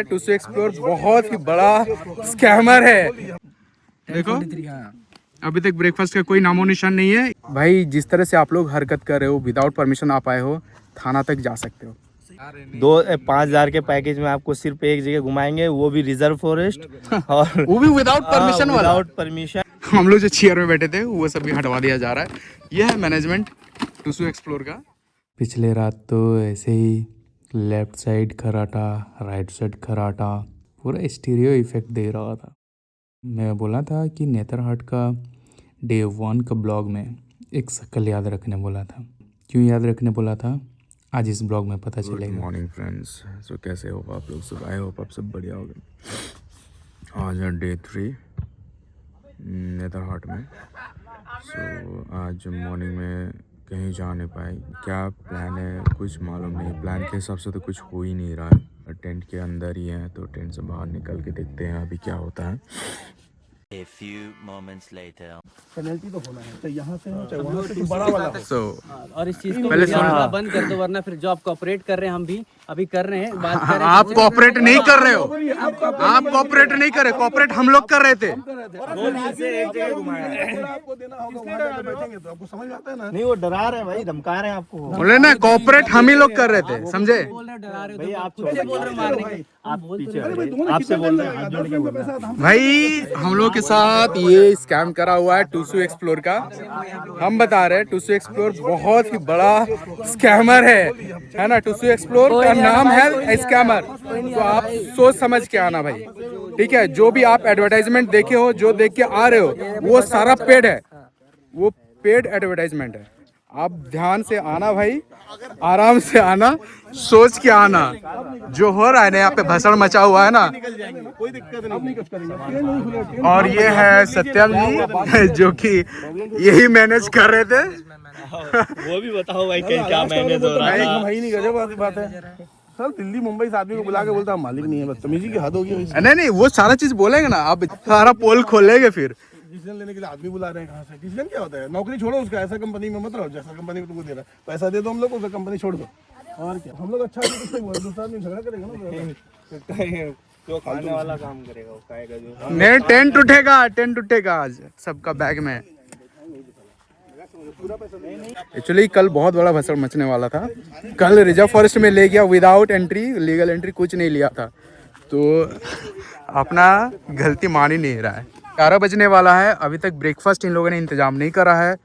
Tusu explore बहुत ही बड़ा scammer है। देखो अभी तक ब्रेकफास्ट का कोई नामो निशान नहीं है भाई। जिस तरह से आप लोग हरकत कर रहे हो, विदाउट परमिशन आप आए हो, थाना तक जा सकते हो। 5,000 के पैकेज में आपको सिर्फ एक जगह घुमाएंगे, वो भी रिजर्व फॉरेस्ट और वो भी विदाउट परमिशन वाला। Without permission. हम लोग जो चेयर में बैठे थे वो सब भी हटवा दिया जा रहा है। यह है मैनेजमेंट टूसू एक्सप्लोर का। पिछले रात तो ऐसे ही लेफ्ट साइड खराटा, राइट साइड खराटा, पूरा स्टीरियो इफेक्ट दे रहा था। मैं बोला था कि नेतरहाट का डे 1 का ब्लॉग में एक शक्ल याद रखने बोला था। क्यों याद रखने बोला था, आज इस ब्लॉग में पता चलेगा। Good morning friends. सो कैसे हो आप लोग सब? आई होप आप सब बढ़िया हो गए। आज है डे 3 नेतरहाट में। सो आज मॉर्निंग में कहीं जा नहीं पाए। क्या प्लान है कुछ मालूम नहीं। प्लान के हिसाब से तो कुछ हो ही नहीं रहा है। टेंट के अंदर ही है तो टेंट से बाहर निकल के देखते हैं अभी क्या होता है। A few moments later. Penalty तो होना है, चाहे यहाँ से हो चाहे वहाँ से, बड़ा वाला हो। So, और इस चीज को पहले थोड़ा बंद कर दो, वरना फिर जो आप कोऑपरेट कर रहे हैं हम भी अभी कर रहे हैं, बात कर रहे हैं। आप कोऑपरेट नहीं कर रहे हो। आप कोऑपरेट नहीं कर रहे, कोऑपरेट हम लोग कर रहे थे। आपको देना होगा, वहाँ जाकर बैठेंगे तो आपको समझ में आता है ना। नहीं, वो डरा रहे हैं भाई, धमका रहे हैं आपको। बोले ना कोऑपरेट हम ही लोग कर रहे थे, समझे? भाई आप खुद से बोल रहे हो मारने, आप पीछे आपसे बोल रहे हैं। भाई हम लोग के साथ ये स्कैम करा हुआ है टूसू एक्सप्लोर का। हम बता रहे हैं टूसू एक्सप्लोर बहुत ही बड़ा स्कैमर है ना। टूसू एक्सप्लोर का नाम है स्कैमर। तो आप सोच समझ के आना भाई, ठीक है? जो भी आप एडवर्टाइजमेंट देखे हो, जो देख के आ रहे हो, वो सारा पेड है, वो पेड एडवर्टाइजमेंट है। आप ध्यान से आना भाई, आराम से आना, सोच के आना। जो हो रहा है ना यहाँ पे भसड़ मचा हुआ है ना। कोई दिक्कत नहीं। और ये है सत्यम जी जो कि यही मैनेज कर रहे थे। वो भी बताओ भाई क्या मैनेज हो रहा है। भाई नहीं गजब बात है सर। दिल्ली मुंबई से आदमी को बुला के बोलता है मालिक नहीं है, बदतमीजी की हद होगी। नहीं वो सारा चीज बोलेंगे ना, आप सारा पोल खोलेंगे फिर। डिसीजन लेने के लिए आदमी बुला रहे हैं, कहाँ से डिसीजन क्या होता है? नौकरी छोड़ो उसका, ऐसा कंपनी में मत रहो जैसा कंपनी में तुमको दे रहा है। पैसा दे दो हम लोग को, कंपनी छोड़ दो। और क्या हम लोग अच्छा दूसरा आदमी झगड़ा करेगा ना, जो खाने वाला काम करेगा वो खाएगा। जो नहीं, टेंट उठेगा आज सबका बैग में। एक्चुअली कल बहुत बड़ा भसड़ मचने वाला था। कल रिजर्व फॉरेस्ट में ले गया विदाउट एंट्री, लीगल एंट्री कुछ नहीं लिया था। तो अपना गलती मान ही नहीं रहा है। 11 बजने वाला है, अभी तक ब्रेकफास्ट इन लोगों ने इंतजाम नहीं करा है।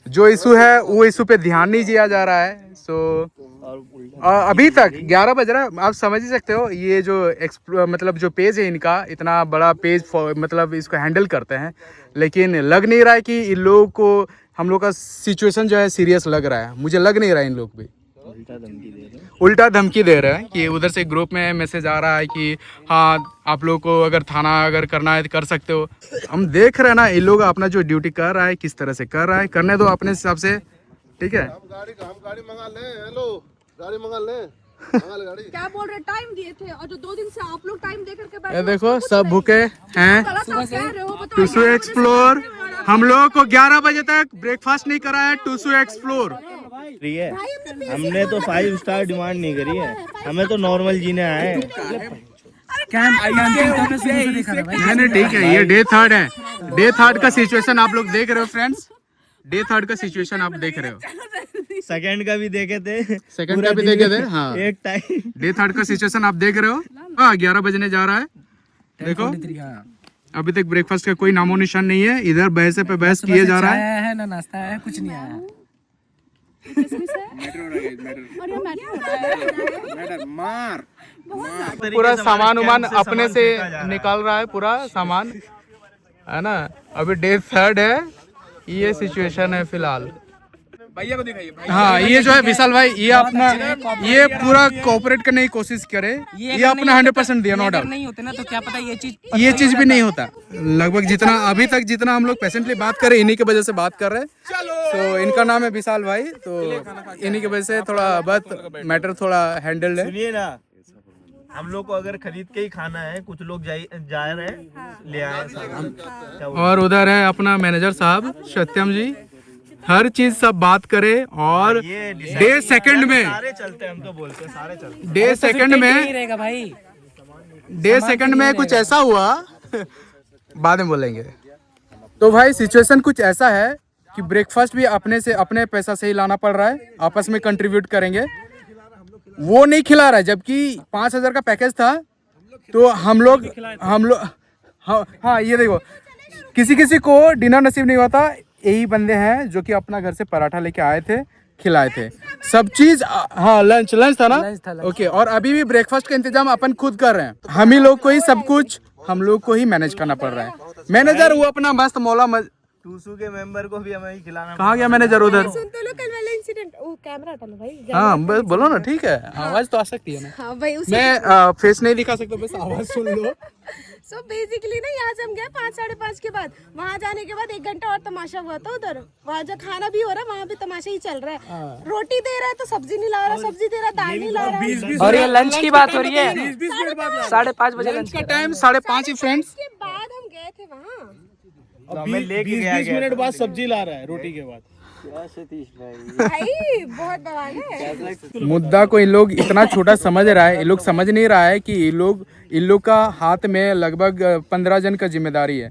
जो इशू है वो इशू पे ध्यान नहीं दिया जा रहा है। सो अभी तक 11 बज रहा है, आप समझ ही सकते हो। ये जो मतलब जो पेज है इनका, इतना बड़ा पेज मतलब इसको हैंडल करते हैं, लेकिन लग नहीं रहा है कि इन लोगों को हम लोग का सिचुएशन जो है सीरियस लग रहा है। मुझे लग नहीं रहा है इन लोग भी उल्टा धमकी दे रहे हैं कि उधर से ग्रुप में मैसेज आ रहा है कि हाँ आप लोग को अगर थाना अगर करना है तो कर सकते हो। हम देख रहे हैं ना इन लोग अपना जो ड्यूटी कर रहा है किस तरह से कर रहा है, करने दो अपने हिसाब से, ठीक है? गाड़ी मंगा ले। हेलो, गाड़ी मंगा ले। क्या बोल रहे? टाइम दिए थे और जो 2 दिन से आप लोग टाइम दे करके बैठे ये देखो सब भूखे हैं। टूसू एक्सप्लोर हम लोगों को 11 बजे तक ब्रेकफास्ट नहीं करा है। टूसू एक्सप्लोर हमने तो 5 स्टार डिमांड नहीं करी है, हमें तो नॉर्मल जीने आए। नहीं ठीक है, ये डे 3 है। डे 3 का सिचुएशन आप लोग देख रहे हो फ्रेंड्स। डे 3 का सिचुएशन आप देख रहे हो। सेकंड का भी देखे थे, सेकंड का भी देखे थे। हाँ, एक टाइम। डे 3 का सिचुएशन आप देख रहे हो। हाँ 11 बजने जा रहा है। देखो अभी तक ब्रेकफास्ट का कोई नामो निशान नहीं है। इधर बहस पे बहस किए जा रहा है ना नाश्ता है, कुछ नहीं आया। पूरा सामान उमान अपने से निकाल रहा है, पूरा सामान है ना। अभी डे 3 है, ये सिचुएशन है फिलहाल। भैया को दिखाइए। हाँ ये जो है विशाल भाई, ये अपना ये पूरा कोऑपरेट करने की कोशिश करे। ये अपना 100% दिया, नो डाउट। नहीं होते ना तो क्या पता ये चीज भी नहीं होता। लगभग जितना अभी तक जितना हम लोग पेशेंटली बात कर रहे हैं, इन्हीं की वजह से बात कर रहे हैं। तो इनका नाम है विशाल भाई, तो इन्हीं की वजह से थोड़ा बहुत मैटर थोड़ा हैंडल है। सुनिए ना, हम लोग को अगर खरीद के ही खाना है, कुछ लोग जा रहे हैं ले आए। और उधर है अपना मैनेजर साहब सत्यम जी, हर चीज सब बात करे। और डे सेकंड में सारे चलते हैं, हम तो बोलते हैं सारे चलते हैं। डे सेकंड में रहेगा भाई। डे सेकंड में कुछ ऐसा हुआ बाद में बोलेंगे। तो भाई सिचुएशन कुछ ऐसा है कि ब्रेकफास्ट भी अपने से अपने पैसा से ही लाना पड़ रहा है, आपस में कंट्रीब्यूट करेंगे। वो नहीं खिला रहा है, जबकि 5,000 का पैकेज था। तो हम लोग हाँ ये देखो, किसी किसी को डिनर नसीब नहीं होता। यही बंदे हैं जो कि अपना घर से पराठा लेके आए थे, खिलाए थे सब चीज। हाँ लंच था ना, ओके। और अभी भी ब्रेकफास्ट का इंतजाम अपन खुद कर रहे हैं। हम ही लोग को ही सब कुछ हम लोग को ही मैनेज करना पड़ रहा है। मैनेजर वो अपना मस्त मौला टूसू के मेंबर को भी हमें ही खिलाना। कहाँ गया मैनेजर उधर? सुन तो लो कल वाला इंसिडेंट। ओ कैमरा हटा लो भाई। हाँ बस बोलो ना, ठीक है, आवाज तो आ सकती है ना। हाँ भाई मैं फेस नहीं दिखा सकता, बस आवाज सुन लो। सो बेसिकली ना यहाँ से हम गए 5 साढ़े 5 के बाद। वहाँ जाने के बाद 1 घंटा और तमाशा हुआ था उधर। वहाँ जो खाना भी हो रहा है वहाँ भी तमाशा ही चल रहा है। रोटी दे रहा है तो सब्जी नहीं ला रहा, सब्जी दे रहा है दाल नहीं ला रहा। और ये लंच की बात हो रही है, 5:30 बजे लंच का टाइम 5:30 ही फ्रेंड्स। उसके बाद हम गए थे वहाँ। हमें लेके 20 मिनट बाद सब्जी ला रहा है रोटी के बाद। भाई बहुत बवाल है। मुद्दा को इन लोग इतना छोटा समझ रहा है, इन लोग समझ नहीं रहा है कि इन लोग का हाथ में लगभग 15 जन का जिम्मेदारी है,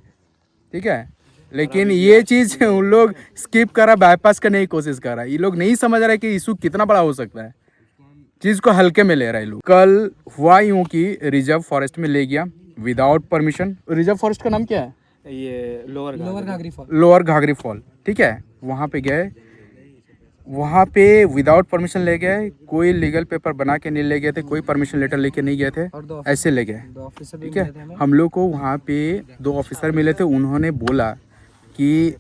ठीक है। लेकिन ये चीज उन लोग स्किप करा, बाईपास करने की कोशिश कर रहा है। ये लोग नहीं समझ रहा है कि इशू कितना बड़ा हो सकता है, चीज को हल्के में ले रहा है लोग। कल हुआ यूं कि रिजर्व फॉरेस्ट में ले गया विदाउट परमिशन। रिजर्व फॉरेस्ट का नाम क्या है? ये लोअर लोअर घाघरी फॉल, ठीक है। वहाँ पे गए, वहाँ पे विदाउट परमिशन ले गए। कोई लीगल पेपर बना के नहीं ले गए थे, कोई परमिशन लेटर लेके नहीं गए थे, ऐसे ले गए, ठीक है। हम लोग को वहाँ पे 2 ऑफिसर मिले थे। उन्होंने बोला कि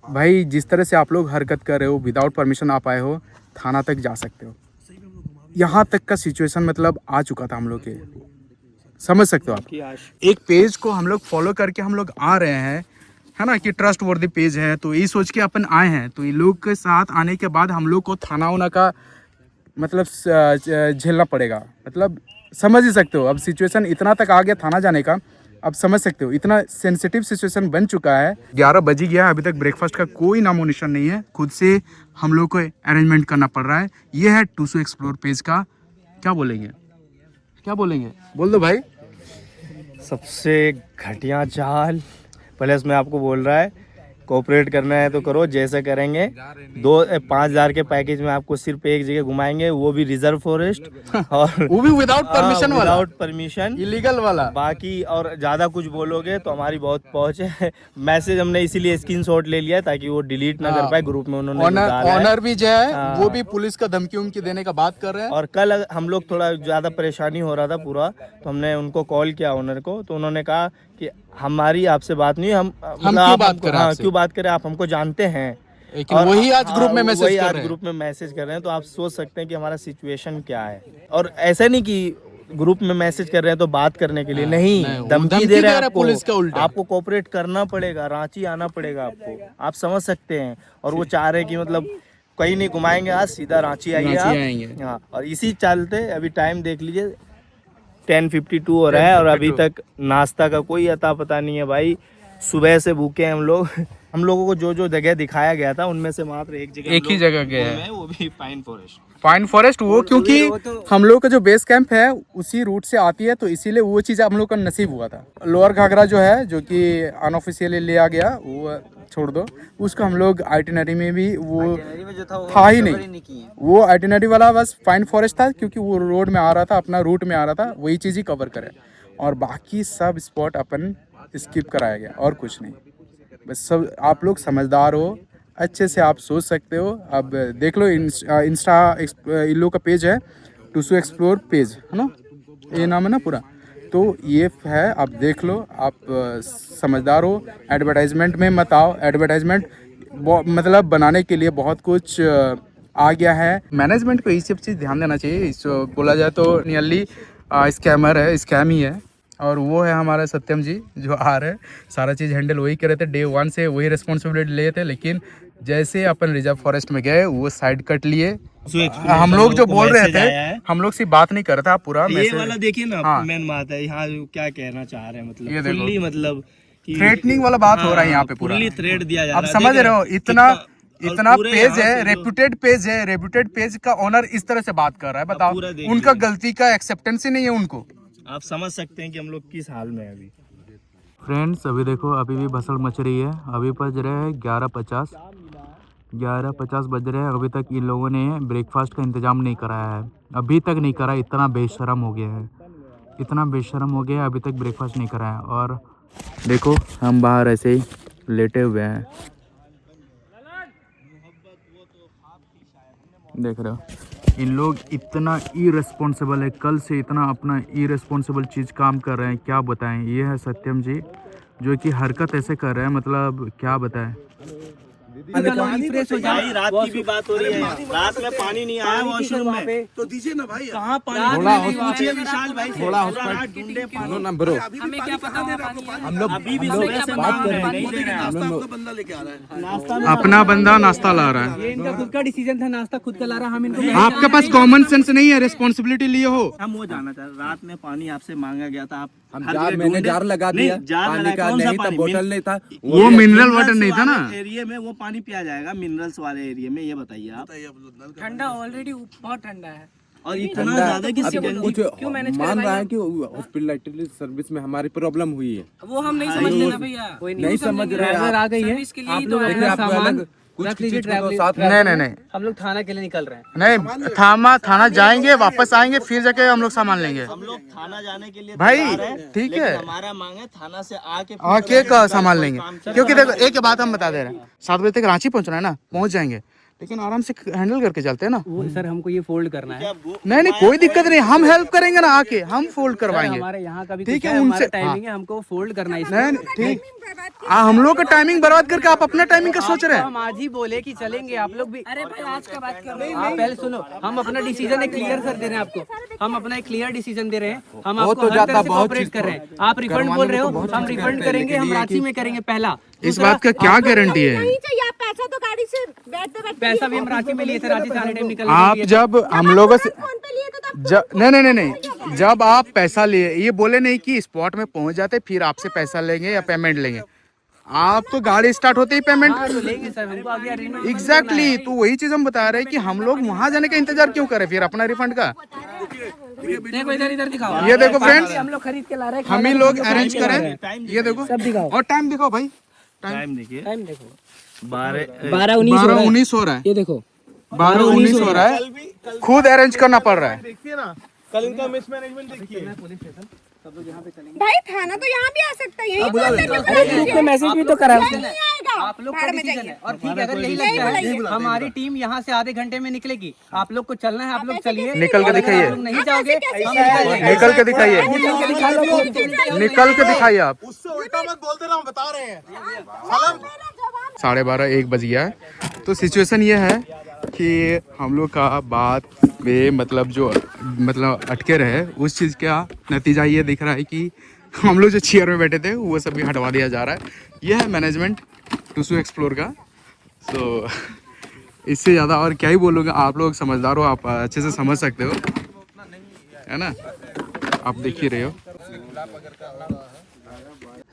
भाई जिस तरह से आप लोग हरकत कर रहे हो, विदाउट परमिशन आप आए हो, थाना तक जा सकते हो। यहाँ तक का सिचुएशन मतलब आ चुका था हम लोग के, समझ सकते हो आप। एक पेज को हम लोग फॉलो करके हम लोग आ रहे हैं, है ना, कि ट्रस्ट वर्दी पेज है, तो ये सोच के अपन आए हैं। तो इन लोग के साथ आने के बाद हम लोग को थाना उना का मतलब झेलना पड़ेगा। मतलब समझ ही सकते हो, अब सिचुएशन इतना तक आ गया थाना जाने का। अब समझ सकते हो इतना सेंसिटिव सिचुएशन बन चुका है। 11 बज ही गया, अभी तक ब्रेकफास्ट का कोई नामो निशान नहीं है। खुद से हम लोग को अरेंजमेंट करना पड़ रहा है। ये है टूसू एक्सप्लोर पेज का। क्या बोलेंगे, क्या बोलेंगे, बोल दो भाई। सबसे घटिया चाल प्लस में आपको बोल रहा है, कोऑपरेट करना है तो करो, जैसे करेंगे। 5,000 के पैकेज में आपको सिर्फ एक जगह घुमाएंगे, वो भी रिजर्व फॉरेस्ट और वो भी विदाउट परमिशन वाला, विदाउट परमिशन, इलीगल वाला। बाकी और ज्यादा कुछ बोलोगे तो हमारी बहुत पहुंच है। मैसेज हमने इसीलिए स्क्रीनशॉट ले लिया ताकि वो डिलीट ना कर पाए। ग्रुप में उन्होंने ऑनर भी जो है वो भी पुलिस का धमकी उमकी देने का बात कर रहे हैं। और कल हम लोग थोड़ा ज्यादा परेशानी हो रहा था पूरा, तो हमने उनको कॉल किया ऑनर को। तो उन्होंने कहा कि हमारी आपसे बात नहीं, हम क्यों बात करें आपसे? क्यों बात करें, आप हमको जानते हैं। लेकिन वही आज ग्रुप में मैसेज वही कर आज रहे हैं। ग्रुप में मैसेज कर रहे हैं। तो आप सोच सकते हैं कि हमारा सिचुएशन क्या है। और ऐसा नहीं कि ग्रुप में मैसेज कर रहे हैं तो बात करने के लिए, नहीं, धमकी दे रहे हैं आपको। पुलिस का उल्टा आपको कोऑपरेट करना पड़ेगा, रांची आना पड़ेगा आपको, आप समझ सकते हैं। और वो चाह रहे हैं कि मतलब कहीं नहीं घुमाएंगे, आज सीधा रांची आइए आप। हाँ, और इसी चलते अभी टाइम देख लीजिए 10:52 हो रहा है और अभी तक नाश्ता का कोई अता पता नहीं है भाई। सुबह से भूखे हैं हम लोग। हम लोगों को जो जो जगह दिखाया गया था उनमें से मात्र एक ही जगह गए हैं, वो भी पाइन फॉरेस्ट। पाइन फॉरेस्ट वो क्योंकि हम लोग का जो बेस कैंप है उसी रूट से आती है, तो इसीलिए वो चीज़ हम लोग का नसीब हुआ था। लोअर घाघरा जो है, जो कि अनऑफिशियली लिया गया, वो छोड़ दो, उसका हम लोग आइटिनरी में भी वो था ही नहीं। वो आइटिनरी वाला बस पाइन फॉरेस्ट था, क्योंकि वो रोड में आ रहा था, अपना रूट में आ रहा था, वही चीज़ ही कवर करे। और बाकी सब स्पॉट अपन स्किप कराया गया और कुछ नहीं। बस सब आप लोग समझदार हो, अच्छे से आप सोच सकते हो। अब देख लो इंस्टा इन लोग का पेज है, टूसू एक्सप्लोर पेज है ना, ये नाम है ना पूरा। तो ये है, आप देख लो, आप समझदार हो। एडवर्टाइजमेंट में मत आओ, एडवर्टाइजमेंट मतलब बनाने के लिए बहुत कुछ आ गया है। मैनेजमेंट को ये सब चीज़ ध्यान देना चाहिए। इसको बोला जाए तो नियरली स्कैमर है, स्कैम ही है। और वो है हमारा सत्यम जी, जो आ रहे, सारा चीज़ हैंडल वही करे थे, डे 1 से वही रिस्पॉन्सिबिलिटी लिए थे। लेकिन जैसे अपन रिजर्व फॉरेस्ट में गए, वो साइड कट लिए। हम लोग जो बोल रहे थे, हम लोग से बात नहीं कर रहा था पूरा। ये वाला देखिए ना, मेन बात है यहाँ क्या कहना चाह रहे हैं, मतलब फुल्ली मतलब थ्रेटनिंग वाला बात हो रहा है यहाँ पे पूरा, फुल्ली थ्रेट दिया जा रहा है। आप समझ रहे हो, इतना पेज है, रेप्यूटेड पेज है, रेप्यूटेड पेज का ओनर इस तरह से बात कर रहा है। बताओ, उनका गलती का एक्सेप्टेंस ही नहीं है उनको। आप समझ सकते हैं कि हम लोग किस हाल में है अभी। फ्रेंड्स अभी देखो अभी भी भसल मच रही है। अभी बज रहे हैं 11:50 बज रहे हैं। अभी तक इन लोगों ने ब्रेकफास्ट का इंतज़ाम नहीं कराया है, अभी तक नहीं करा। इतना बेशरम हो गया है, इतना बेशरम हो गया है, अभी तक ब्रेकफास्ट नहीं कराया। और देखो हम बाहर ऐसे ही लेटे हुए हैं, देख रहे हो। इन लोग इतना इरेस्पॉन्सिबल है, कल से इतना अपना इरेस्पॉन्सिबल चीज़ काम कर रहे हैं, क्या बताएं। ये है सत्यम जी जो कि हरकत ऐसे कर रहे हैं, मतलब क्या बताएं। भाई रात की भी बात हो रही है, रात में पानी नहीं आया वॉशरूम में, तो दीजिए ना भाई। कहाँ पानी? पूछिए विशाल भाई से, थोड़ा पूरा रात ढूंढे पानी। ना ब्रो, हमें क्या पता हम लोग अभी भी सुबह से मांग रहे हैं, नहीं दे रहे हैं। आपका बंदा लेके आ रहा है। नाश्ता में अपना बंदा नाश्ता ला रहा है। ये इनका खुद का डिसीजन था, नाश्ता खुद का ला रहा, हम इनको आपके पास कॉमन सेंस नहीं है, रिस्पॉन्सिबिलिटी लिए हो। हम वो जानना चाह रहे, रात में पानी आपसे मांगा गया था, आप मैंने जार लगा दिया, पानी का नहीं था, बोतल नहीं था, वो मिनरल वाटर नहीं था ना। एरिया में वो पानी पिया जाएगा मिनरल्स वाले एरिया में, ये बताइए आप। ठंडा ऑलरेडी बहुत ठंडा है और इतना ज्यादा कि कुछ मान रहा है कि हॉस्पिटलिटी सर्विस में हमारी प्रॉब्लम हुई है, वो हम नहीं समझ लेना भैया, नहीं समझ रहे हैं आ गई है आप लोग अपना सामान रख लीजिए ट्रैवलिंग। नहीं हम लोग थाना के लिए निकल रहे हैं। नहीं, थाना जाएंगे, वापस आएंगे, फिर जाके हम लोग सामान लेंगे। हम लोग थाना जाने के लिए भाई तैयार हैं, ठीक लेकिन है, हमारा मांग है थाना से आके का सामान लेंगे। क्योंकि देखो एक बात हम बता दे रहे हैं, 7 बजे तक रांची पहुंचना है ना, पहुंच जाएंगे, लेकिन आराम से हैंडल करके चलते हैं ना। वो सर हमको ये फोल्ड करना है, नहीं कोई दिक्कत नहीं, हम हेल्प करेंगे ना, आके हम फोल्ड करवाएंगे। हमारे यहाँ का भी ठीक कुछ है, हमारा उनसे टाइमिंग है, हमको फोल्ड करना है इसको। नहीं ठीक, हम लोग का टाइमिंग बर्बाद करके आप अपना टाइमिंग का सोच रहे हैं। हम आज ही बोले कि चलेंगे, आप लोग भी। अरे भाई आज का बात कर रहे हैं, आप पहले सुनो। हम अपना डिसीजन एक क्लियर कर दे रहे हैं आपको, हम अपना एक क्लियर डिसीजन दे रहे हैं, हम आपको हर तरह से कोऑपरेट कर रहे हैं। आप रिफंड बोल रहे हो, हम रिफंड करेंगे, हम रांची में करेंगे पहला। इस बात का क्या गारंटी है? नहीं चाहिए, आप पैसा तो गाड़ी से बैठते बैठते पैसा भी हम रांची में लिए थे, रांची से आने टाइम निकल आप जब हम लोगों से फोन पे लिए तो तब नहीं, जब आप पैसा लिए, ये बोले नहीं कि स्पॉट में पहुंच जाते फिर आपसे पैसा लेंगे या पेमेंट लेंगे। आप तो गाड़ी स्टार्ट होते ही पेमेंट लेंगे सर, हमको आगे अरेंजमेंट। एग्जैक्टली, तो वही चीज हम बता रहे हैं कि हम लोग वहां जाने का इंतजार क्यों करें फिर अपना रिफंड का। देखो इधर दिखाओ, ये देखो फ्रेंड्स, हम लोग खरीद के ला रहे हैं, हम ही लोग अरेंज करें। ये देखो सब दिखाओ, और टाइम दिखाओ भाई, टाइम देखिए टाइम देखो 12:19 12:19 हो रहा है, ये देखो 12:19 हो रहा है, खुद अरेंज करना पड़ रहा है। देखिए ना, कल इनका मिसमैनेजमेंट देखिए। भाई थाना तो यहाँ भी आ सकता है, यही ग्रुप पे मैसेज भी तो करा नहीं आएगा, आप लोग का डिसीजन है। और ठीक है, अगर यही लगता है हमारी टीम यहाँ से आधे घंटे में निकलेगी, आप लोग को चलना है, आप लोग चलिए, निकल के दिखाइए, आप लोग नहीं जाओगे हम निकल जाएंगे। निकल के दिखाइए, निकल के दिखाइए आप। उससे उल्टा मत बोलते ना, हम बता रहे हैं। 12:30-1 बज गया है। तो सिचुएशन ये है कि हम लोग का बात में मतलब अटके रहे, उस चीज़ का नतीजा ये दिख रहा है कि हम लोग जो चेयर में बैठे थे वो सब भी हटवा दिया जा रहा है। यह है मैनेजमेंट टूसू एक्सप्लोर का। तो इससे ज़्यादा और क्या ही बोलूँगा, आप लोग समझदार हो, आप अच्छे से समझ सकते हो, है ना, आप देख ही रहे हो।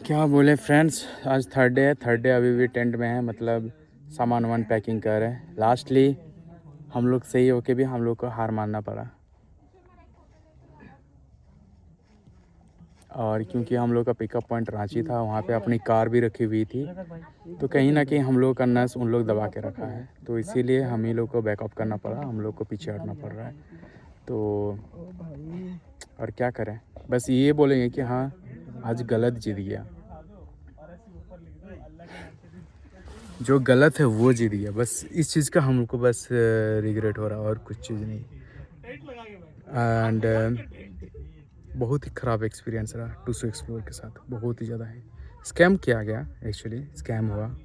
क्या बोले फ्रेंड्स, आज थर्ड डे अभी भी टेंट में है, मतलब सामान वामान पैकिंग कर रहे हैं। लास्टली हम लोग सही होके भी हम लोग को हार मानना पड़ा, और क्योंकि हम लोग का पिकअप पॉइंट रांची था, वहाँ पे अपनी कार भी रखी हुई थी, तो कहीं ना कहीं हम लोग का नस उन लोग दबा के रखा है, तो इसीलिए हम ही लोग को बैकअप करना पड़ा, हम लोग को पीछे हटना पड़ रहा है। तो और क्या करें, बस ये बोलेंगे कि हाँ आज गलत जीत गया, जो गलत है वो जीत गया, बस इस चीज़ का हमको बस रिग्रेट हो रहा है और कुछ चीज़ नहीं। एंड बहुत ही ख़राब एक्सपीरियंस रहा टूसू एक्सप्लोर के साथ, बहुत ही ज़्यादा है। स्कैम किया गया, एक्चुअली स्कैम हुआ।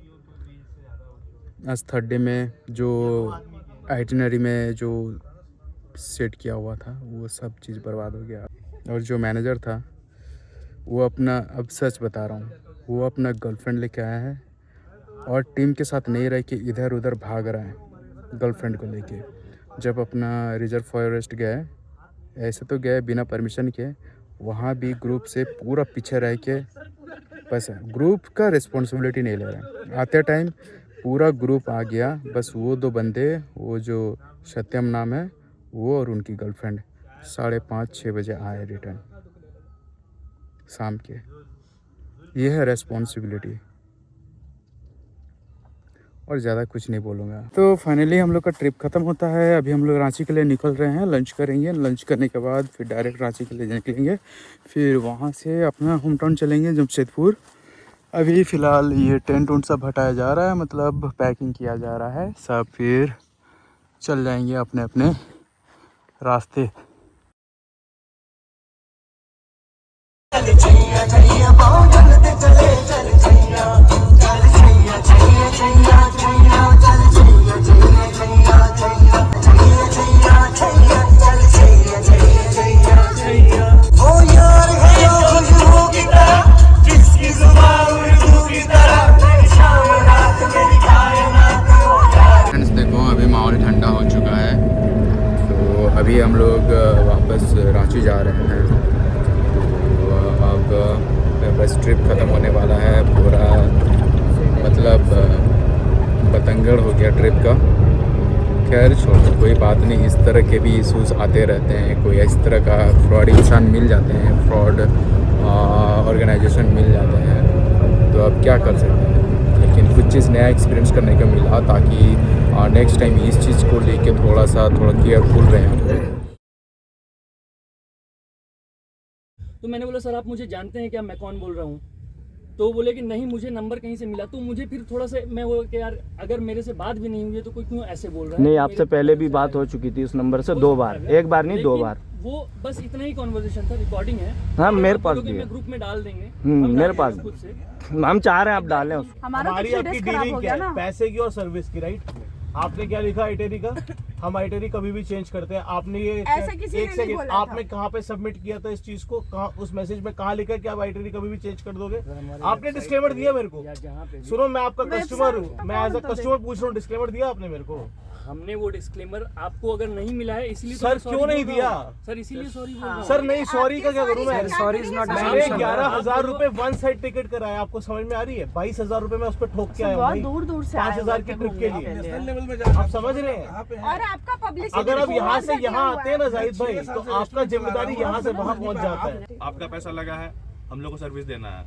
आज थर्ड डे में जो आइटिनरी में जो सेट किया हुआ था वो सब चीज़ बर्बाद हो गया। और जो मैनेजर था वो अपना, अब सच बता रहा हूँ, वो अपना गर्लफ्रेंड लेके आया है और टीम के साथ नहीं रह के इधर उधर भाग रहा है गर्लफ्रेंड को लेके। जब अपना रिजर्व फॉरेस्ट गए, ऐसे तो गए बिना परमिशन के, वहाँ भी ग्रुप से पूरा पीछे रह के, बस ग्रुप का रिस्पॉन्सिबिलिटी नहीं ले रहा। आते टाइम पूरा ग्रुप आ गया, बस वो 2 बंदे, वो जो सत्यम नाम है वो और उनकी गर्लफ्रेंड 5:30-6 बजे आए रिटर्न। शाम के। ये है रेस्पॉन्सिबिलिटी, और ज़्यादा कुछ नहीं बोलूँगा। तो फाइनली हम लोग का ट्रिप ख़त्म होता है। अभी हम लोग रांची के लिए निकल रहे हैं, लंच करेंगे। लंच करने के बाद फिर डायरेक्ट रांची के लिए निकलेंगे, फिर वहाँ से अपना होम टाउन चलेंगे जमशेदपुर। अभी फ़िलहाल ये टेंट उंट सब हटाया जा रहा है, मतलब पैकिंग किया जा रहा है सब, फिर चल जाएंगे अपने अपने रास्ते। देखो अभी माहौल ठंडा हो चुका है, तो अभी हम लोग वापस रांची जा रहे हैं। तो अब बस ट्रिप ख़त्म होने वाला है, पूरा मतलब बतंगड़ हो गया ट्रिप का। खैर छोड़ो, कोई बात नहीं, इस तरह के भी इशूज़ आते रहते हैं। कोई इस तरह का फ्रॉड इंसान मिल जाते हैं, फ्रॉड ऑर्गेनाइजेशन मिल जाते हैं, तो अब क्या कर सकते हैं। लेकिन कुछ चीज़ नया एक्सपीरियंस करने का मिला, ताकि नेक्स्ट टाइम इस चीज़ को लेके थोड़ा केयरफुल रहें। तो मैंने बोला सर आप मुझे जानते हैं क्या, मैं कौन बोल रहा हूँ? तो बोले कि नहीं मुझे नंबर कहीं से मिला। तो मुझे फिर थोड़ा सा मैं वो कि यार अगर मेरे से बात भी नहीं हुई है तो कोई क्यों ऐसे बोल रहा है। नहीं, आपसे पहले भी बात हो चुकी थी उस नंबर से 2 बार, एक बार नहीं 2 बार। वो बस इतना ही कॉन्वर्सेशन था, रिकॉर्डिंग है। हाँ मेरे पास भी है, ग्रुप में डाल देंगे। मेरे पास खुद से हम चाह रहे हैं आप डालें उसको। हमारी आपकी डीलिंग क्या है? पैसे की और सर्विस की, राइट? आपने क्या लिखा आइटरी का? हम आइटरी कभी भी चेंज करते हैं। आपने ये एक सेकंड, आपने कहाँ पे सबमिट किया था इस चीज को? कहाँ उस मैसेज में कहाँ लिखा कि आप आइटरी कभी भी चेंज कर दोगे? आपने डिस्क्लेमर दिया मेरे को? सुनो, मैं आपका कस्टमर हूँ, मैं एज अ कस्टमर पूछ रहा हूँ, डिस्क्लेमर दिया आपने मेरे को? हमने वो डिस्क्लेमर आपको अगर नहीं मिला है इसलिए सर क्यों नहीं दिया? सर इसीलिए सॉरी बोल रहा हूं। सर नहीं, सॉरी का क्या करूं मैं? सॉरी इज नॉट मैंने 11,000 रुपए वन साइड टिकट कराया, आपको समझ में आ रही है? 22,000 रुपए मैं उस पर ठोक के आया हूं, दूर से 5,000 की ट्रिप के लिए। आप समझ रहे हैं? और आपका पब्लिसिटी, अगर आप यहाँ से यहाँ आते हैं ना जाहिद भाई, तो आपका जिम्मेदारी यहाँ से वहाँ पहुँच जाता है। आपका पैसा लगा है, हम लोग को सर्विस देना है,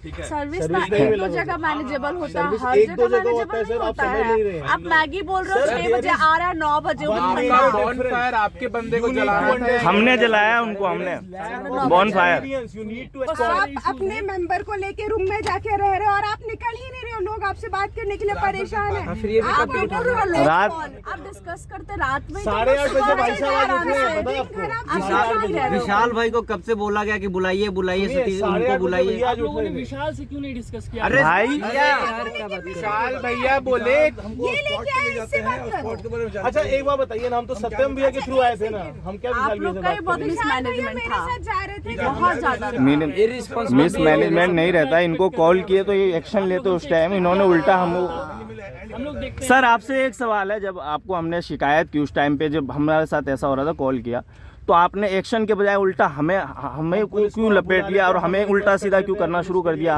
ठीक है? सर्विस ना एक दो जगह मैनेजेबल होता है, हर जगह मैनेजेबल नहीं होता है। आप मैगी बोल रहे हो 6 बजे आ रहा है, 9 बजे बॉनफायर आपके बंदे को जलाना है। हमने जलाया उनको, हमने बॉनफायर। आप अपने मेंबर को लेके रूम में जाके रह रहे हो और आप निकल ही नहीं रहे हो। लोग आपसे बात करने के लिए परेशान है। रात आप डिस्कस करते रात में 8:30 बजे भाई साहब उठे, पता है आपको? विशाल भाई को कब से बोला गया कि बुलाइए उनको बुलाइए। आप लोगों ने विशाल से क्यों नहीं डिस्कस किया? अरे भाई विशाल भैया बोले ये लेके आए, इससे बात करो। अच्छा एक बात बताइए ना, हम तो सत्यम भैया के थ्रू आए थे ना, हम क्या आप विशाल लोग का भैया ही से बहुत बात मिसमैनेजमेंट था, मेरे साथ जा रहे थे, बहुत ज्यादा मिसमैनेजमेंट नहीं रहता। इनको कॉल किए तो ये एक्शन लेते उस टाइम, इन्होंने उल्टा हम लोग देखते। सर आपसे एक सवाल है, जब आपको हमने शिकायत की उस टाइम पे, जब हमारे साथ ऐसा हो रहा था, कॉल किया, तो आपने एक्शन के बजाय उल्टा हमें क्यों लपेट लिया और हमें उल्टा सीधा क्यों करना शुरू कर दिया?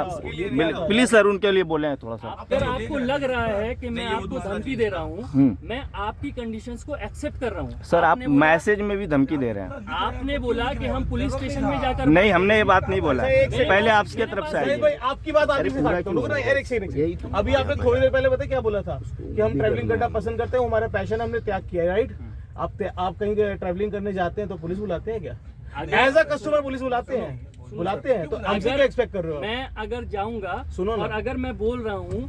प्लीज सर उनके लिए बोले थोड़ा सा। अगर आपको लग रहा है कि मैं आपको धमकी दे रहा हूँ, मैं आपकी कंडीशंस को एक्सेप्ट कर रहा हूँ। सर आप मैसेज में भी धमकी दे रहे हैं। आपने बोला कि हम पुलिस स्टेशन में जाकर, नहीं हमने ये बात नहीं बोला, पहले आपकी तरफ से आई। आपकी बात आगे से काटता हूं, रुको ना यार, एक सेकंड। अभी आपने थोड़ी देर पहले पता क्या बोला था कि हम ट्रैवलिंग करना पसंद करते हैं, हमारा पैशन हमने त्याग किया है, राइट? आप कहीं ट्रैवलिंग करने जाते हैं तो पुलिस बुलाते हैं क्या? एज अ कस्टमर पुलिस बुलाते हैं, तो हमसे क्या एक्सपेक्ट कर रहे हो? मैं अगर जाऊंगा, सुनो ना, और अगर मैं बोल रहा हूँ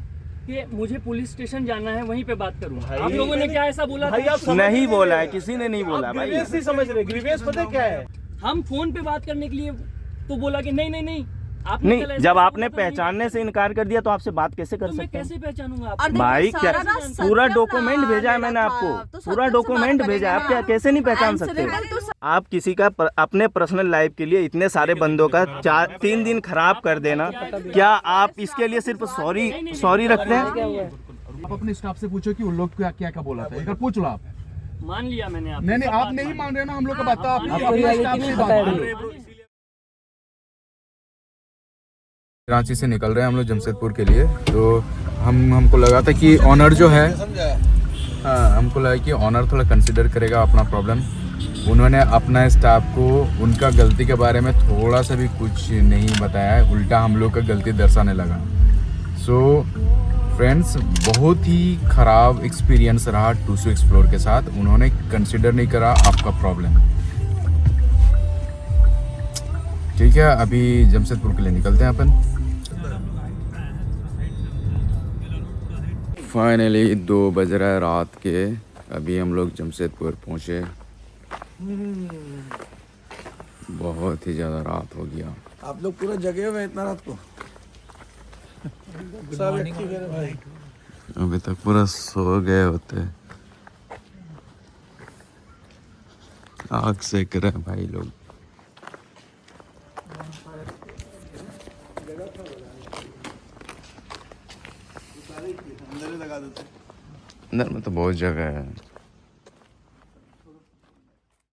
कि मुझे पुलिस स्टेशन जाना है, वहीं पे बात करूँ। आप लोगों ने क्या ऐसा बोला? नहीं बोला है, किसी ने नहीं बोला भाई। ग्रीवेंस नहीं समझ रहे, ग्रीवेंस पता क्या है? हम फोन पे बात करने के लिए तो बोला कि नहीं नहीं, जब आपने पहचानने से इनकार कर दिया तो आपसे बात कैसे कर सकते हैं? कैसे पहचानूंगा आपको? भाई क्या पूरा डॉक्यूमेंट भेजा है मैंने आपको, पूरा डॉक्यूमेंट भेजा है, आप क्या कैसे नहीं पहचान सकते? आप किसी का अपने पर्सनल लाइफ के लिए इतने सारे बंदों का 3 दिन खराब कर देना, क्या आप इसके लिए सिर्फ सॉरी रखते हैं? आप अपने स्टाफ से पूछो कि उन लोग क्या क्या पूछा था, एक बार पूछ लो आप। मान लिया मैंने आप। नहीं आप नहीं मान रहे ना, हम लोग का बात आप रांची से निकल रहे हैं हम लोग जमशेदपुर के लिए। तो हमको लगा था कि ऑनर जो है, हाँ हमको लगा कि ऑनर थोड़ा कंसिडर करेगा अपना प्रॉब्लम, उन्होंने अपना स्टाफ को उनका गलती के बारे में थोड़ा सा भी कुछ नहीं बताया, उल्टा हम लोग का गलती दर्शाने लगा। सो फ्रेंड्स, बहुत ही ख़राब एक्सपीरियंस रहा टूसू एक्सप्लोर के साथ। उन्होंने कंसिडर नहीं करा आपका प्रॉब्लम। ठीक है, अभी जमशेदपुर के लिए निकलते हैं अपन। फाइनली 2 बज रहा है रात के, अभी हम लोग जमशेदपुर पहुँचे। बहुत ही ज़्यादा रात हो गया। आप लोग पूरा जगे हुए इतना रात को? सब एक्टिव है भाई। अभी तक पूरा सो गए होते। आग सेक रहे हैं भाई लोग। अंदर में तो बहुत जगह है।